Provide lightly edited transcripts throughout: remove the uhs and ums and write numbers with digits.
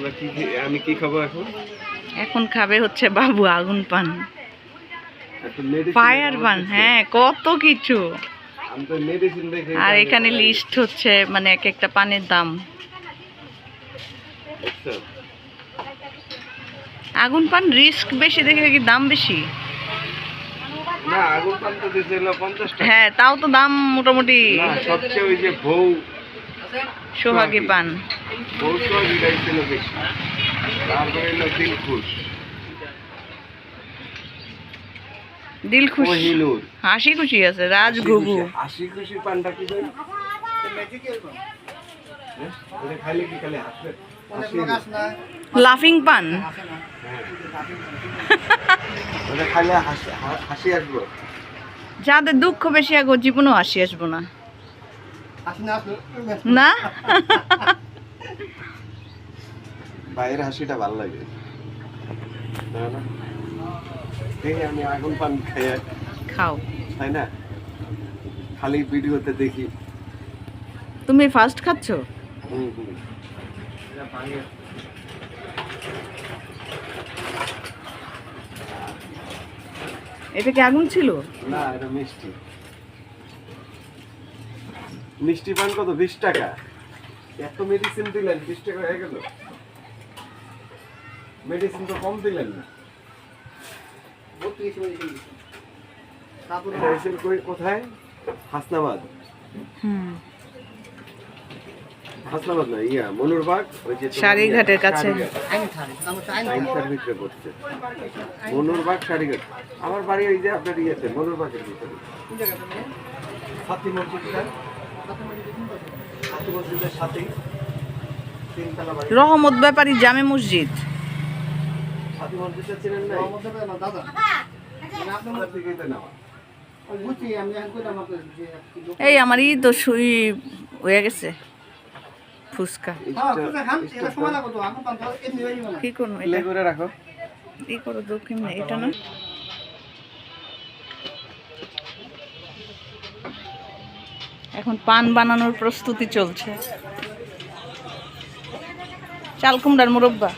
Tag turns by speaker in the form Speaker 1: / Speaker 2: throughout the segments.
Speaker 1: আমরা আমি কি খাবো এখন?
Speaker 2: এখন খাবে হচ্ছে বাবু আগুন পান, ফায়ার পান, হ্যাঁ কত কিছু। আর এখানে লিস্ট হচ্ছে মানে এক একটা পানের দাম। আগুন পান রিস্ক বেশি দেখে কি দাম বেশি?
Speaker 1: না, আগুন পান তো দিছিল 50 টাকা।
Speaker 2: হ্যাঁ তাও তো দাম মোটামুটি।
Speaker 1: না, সবচেয়ে ওই যে বউ
Speaker 2: সোহাগী পান,
Speaker 1: বউ সোহাগী ছিল বেশি। তারপরে হলো দিলখুশ,
Speaker 2: দিলখুশ,
Speaker 1: কোহিনূর,
Speaker 2: হাসি খুশি আছে, রাজঘুঘু।
Speaker 1: হাসি খুশি পানটা কি জানি? ওটা খাইলে কি খালি হাসবে?
Speaker 2: লাফিং পান,
Speaker 1: ওটা খাইলে হাসি আসবে।
Speaker 2: যাদের দুঃখ বেশি আগো জীবনও হাসি আসবো না। না
Speaker 1: বাইরের হাসিটা ভালো লাগে না? আমি আগুন পান
Speaker 2: খাও,
Speaker 1: তাই না? খালি ভিডিওতে দেখি।
Speaker 2: তুমি ফার্স্ট খাচ্ছ? এটা কি আগুন ছিল?
Speaker 1: না, এটা মিষ্টি। মিষ্টি পান কত? 20 টাকা। এত মেডিসিন দিলেন, 20 টাকা হয়ে গেল। মেডিসিন তো কম দিলেন না। কোথায়? হাসনাবাদ। হাসনাবাদ না, মনুরবাগ, ওই যে
Speaker 2: শাড়িঘাটের কাছে।
Speaker 1: ভিতরে পড়ছে মনুরবাগ, শাড়িঘাট। আমার বাড়ি ওই যে আপনার ইয়েতে মনুরবাগের ভিতরে। সাথী মসজিদের সাথেই
Speaker 2: রহমত ব্যাপারী জামে মসজিদ।
Speaker 1: সাথী মসজিদটা চিনেন না? দাদা
Speaker 2: এই আমার ই তো শুই হয়ে গেছে ফুচকা। কি করবো এটা
Speaker 1: করে রাখো,
Speaker 2: ই করো দক্ষিণ এটা না। এখন পান বানানোর প্রস্তুতি চলছে। চাল কুমড়ার মুরব্বা।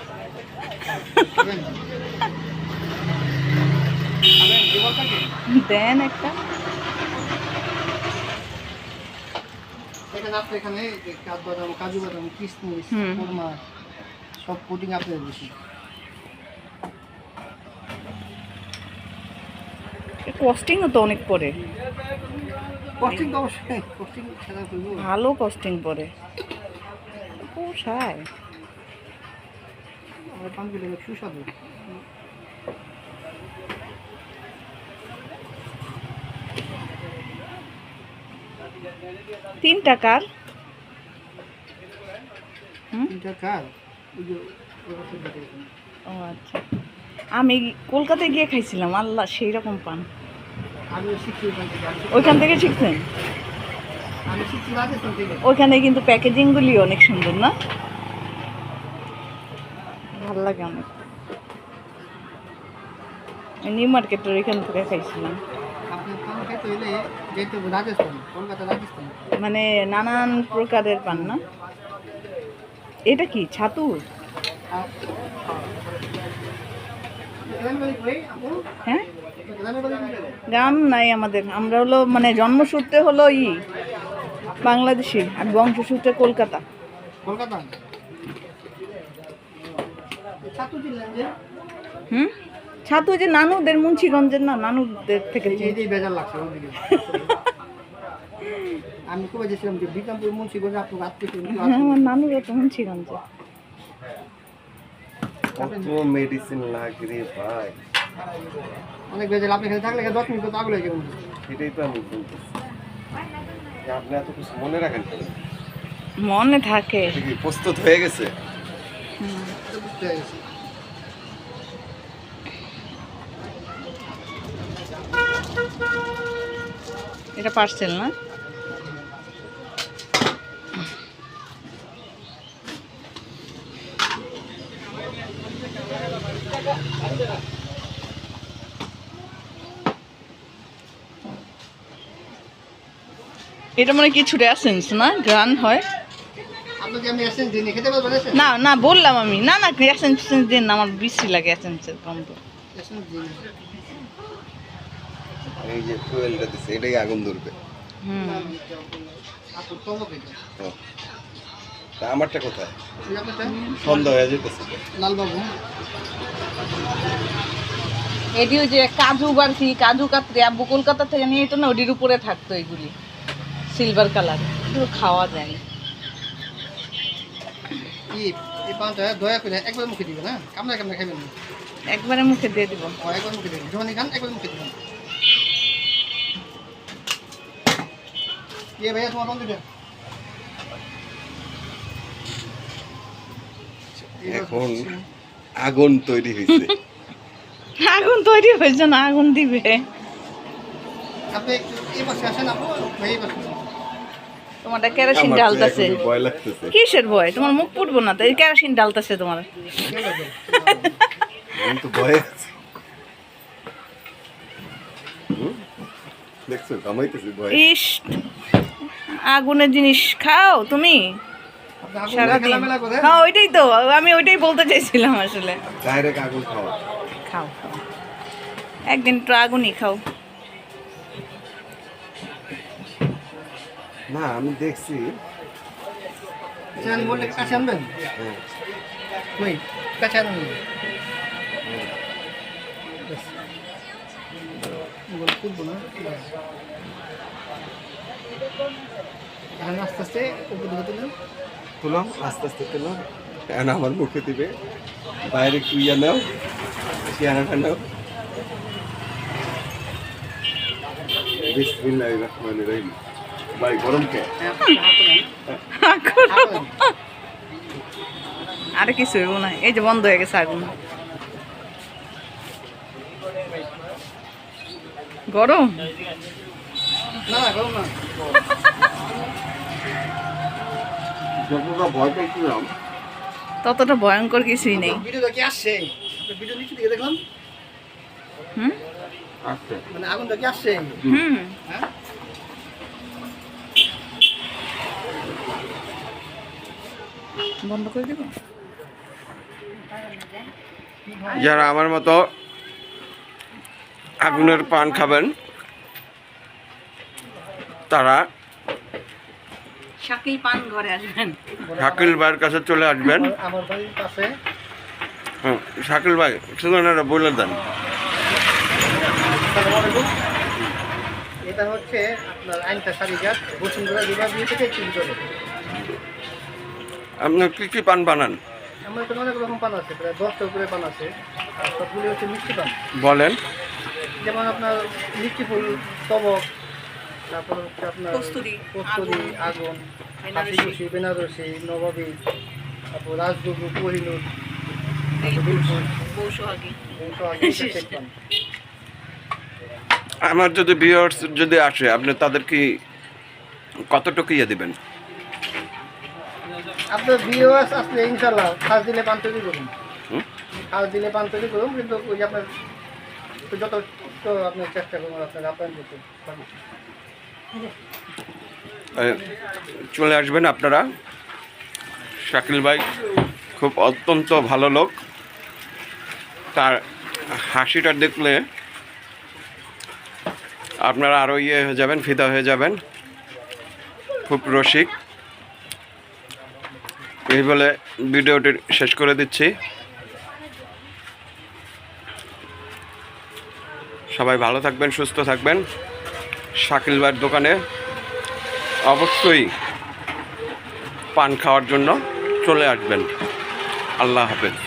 Speaker 2: দেন একটা।
Speaker 3: এখানে কাজু বাদাম, কিশমিশ, খুরমা সব পুডিং আপনাদের বেশি।
Speaker 2: কস্টিংও তো অনেক পড়ে।
Speaker 3: কস্টিং তো অবশ্যই, কস্টিং ছাড়া করবো।
Speaker 2: ভালো কস্টিং পড়ে। পোষায়।
Speaker 3: আর পানগুলো অনেক সুস্বাদু।
Speaker 2: তিন টাকার।
Speaker 3: 3 টাকার।
Speaker 2: ও আচ্ছা, আমি কলকাতায় গিয়ে খাইছিলাম, আল্লাহ সেই রকম পান। ওইখান থেকে শিখছেন? ওইখানে কিন্তু প্যাকেজিংগুলি অনেক সুন্দর না? ভালো লাগে অনেক। নিউ মার্কেটের ওইখান থেকে খাইছিলাম। মানে নানান প্রকারের পান না? এটা কি ছাতু? হ্যাঁ, গ্রাম নাই আমাদের। আমরা হলো মানে জন্মসূত্রে হলো বাংলাদেশি, আর বংশসূত্রে কলকাতা।
Speaker 3: কলকাতা।
Speaker 2: ছাতু যে নানুদের, মুন্সিগঞ্জের না, নানুদের থেকে।
Speaker 3: বেজার লাগছে আমি কবে গেছিলাম যে বিক্রমপুর মুন্সিগঞ্জ, আপনার
Speaker 2: আমার নানুরা তো মুন্সিগঞ্জে।
Speaker 1: মেডিসিন লাগে রে ভাই,
Speaker 3: অনেক বেজাল। আপনি এখানে থাকলে 10 মিনিট তো আগুন হয়ে যাবে।
Speaker 1: সেটাই তো আমি বলতেছি, আপনি এত কিছু মনে রাখেন।
Speaker 2: মনে থাকে।
Speaker 1: প্রস্তুত হয়ে গেছে?
Speaker 2: এটা পার্সেল না? এটা মানে কিছুটা এসেন্স না, গান হয়।
Speaker 3: আপনাকে আমি এসেন্স দিই, খেতে পারবেন এসেন্স?
Speaker 2: না না বললাম আমি, না না এসেন্স দিন না, আমার বিশ্রী লাগে এসেন্সের গন্ধ।
Speaker 3: এসেন্স দিই।
Speaker 1: এই যে ফুয়েলটা দিছে এটাই আগুন ধরবে।
Speaker 2: হুম।
Speaker 3: আপু টবক এটা।
Speaker 1: ও। তা আমারটা কোথায়?
Speaker 3: এই আপনারটা?
Speaker 1: সন্ধ্যা হয়ে যেতেছে।
Speaker 3: লালবাবু।
Speaker 2: এটি ওই যে কাজু বারফি, কাজু কাতরি আব্বু কলকাতা থেকে নিয়ে যেত না, ওটির উপরে থাকতো এগুলি, সিলভার কালার, এগুলো খাওয়া যায়।
Speaker 3: এই পানটা দয়া করে একবার মুখে দিবেন, হ্যাঁ? কামড়া কামড়া খাবেন না।
Speaker 2: একবারে মুখে দিয়ে দিব।
Speaker 3: একবার মুখে দিবেন, যখনই খান একবার মুখে দিবেন। ভাইয়া তোমার পান দিবেন?
Speaker 1: এখন আগুন তৈরি হয়েছে।
Speaker 2: আগুন তৈরি হয়েছে না, আগুন দিবে।
Speaker 3: আপনি একটু এই পাশে আসেন আপু, ভাই এই পাশে।
Speaker 2: তোমারটা কেরোসিন
Speaker 1: আমার তো
Speaker 2: ডালতেছে।
Speaker 1: এখনই ভয় লাগতেছে।
Speaker 2: কিসের ভয়? তোমার মুখ পুড়বো না তো, এই কেরোসিন ডালতেছে তোমার।
Speaker 1: আমি তো ভয় আছি। দেখছো কামাইতেছি ভয়।
Speaker 2: ইস, আগুনের জিনিস খাও তুমি সারাদিন? হ্যাঁ ওইটাই তো, আমি ওইটাই বলতে চাইছিলাম আসলে।
Speaker 1: ডাইরেক্ট আগুন খাওয়া।
Speaker 2: খাও খাও, একদিন তো আগুনই খাও।
Speaker 1: না আমি দেখছি।
Speaker 3: চান বললে কাছে আনবেন?
Speaker 1: হ্যাঁ।
Speaker 3: ওই কাছে আনবেন। বল তুলবো না। আস্তে আস্তে উপর দিকে তুলেন।
Speaker 1: তুলো আস্তে আস্তে তুলো। এখন আমার মুখে দিবে, বাইরে কুইয়া নাও, চেহারাটা নাও। বিসমিল্লাহির রহমানির রহিম। ভাই গরম কে?
Speaker 2: আরে কিছু হইব না, এই যে বন্ধ হয়ে গেছে আগুন। গরম
Speaker 3: না না গরম না।
Speaker 1: যতটা ভয় পাইছিলাম
Speaker 2: ততটা ভয়ঙ্কর কিছুই নেই।
Speaker 3: ভিডিওটা কি আসছে? ভিডিও নিচে দিকে দেখলাম।
Speaker 2: হুম
Speaker 1: আচ্ছা
Speaker 3: মানে আগুনটা কি আসছে?
Speaker 2: হুম।
Speaker 3: হ্যাঁ
Speaker 2: বন্ধ করে দিব।
Speaker 1: যারা আমার মতো আগুনের পান খাবেন তারা
Speaker 2: শাকিল পান ঘরে আসবেন।
Speaker 1: শাকিল ভাইয়ের কাছে চলে আসবেন।
Speaker 3: আমার বাড়ির পাশে।
Speaker 1: হ্যাঁ শাকিল ভাই সুন্দর বলে দেন।
Speaker 3: এটা হচ্ছে আপনার আইনটা সারিঘাট বসুন্ধরা বিভাগ থেকে একটু ভিতরে।
Speaker 1: আপনি কী কী পান বানান?
Speaker 3: আমার এখানে অনেক রকম পান আছে, প্রায় 10টা উপরে পান আছে। আর সবগুলি হচ্ছে মিষ্টি পান।
Speaker 1: বলেন।
Speaker 3: যেমন আপনার মিষ্টি ফুল, তবক, তারপর হচ্ছে আপনার
Speaker 2: কস্তুরী,
Speaker 3: আগুন, হাসিখুশি, বেনারসি, নবাবী, তারপর রাজগুরু, কোহিনুর,
Speaker 2: বৌসুহাগী।
Speaker 3: পান।
Speaker 1: আমার যদি ভিউয়ার্স যদি আসে আপনি তাদের কি কতটুকু ইয়ে দেবেন?
Speaker 3: আপনার ভিউয়ার্স আসলে ইনশাল্লাহ খাস দিলে পান তৈরি করুন।
Speaker 1: হুম?
Speaker 3: খাস দিলে পান তৈরি করুন, কিন্তু ওই যে আপনার যত আপনি চেষ্টা করুন আপনার আপ্যায়ন করতে পারবেন।
Speaker 1: চলে আসবেন আপনারা। শাকিল ভাই খুব অত্যন্ত ভালো লোক। তার হাসিটা দেখলে আপনারা আরও ইয়ে হয়ে যাবেন, ফিদা হয়ে যাবেন। খুব রসিক। এই বলে ভিডিওটি শেষ করে দিচ্ছি। সবাই ভালো থাকবেন, সুস্থ থাকবেন। শাকিল ভাইয়ের দোকানে অবশ্যই পান খাওয়ার জন্য চলে আসবেন। আল্লাহ হাফেজ।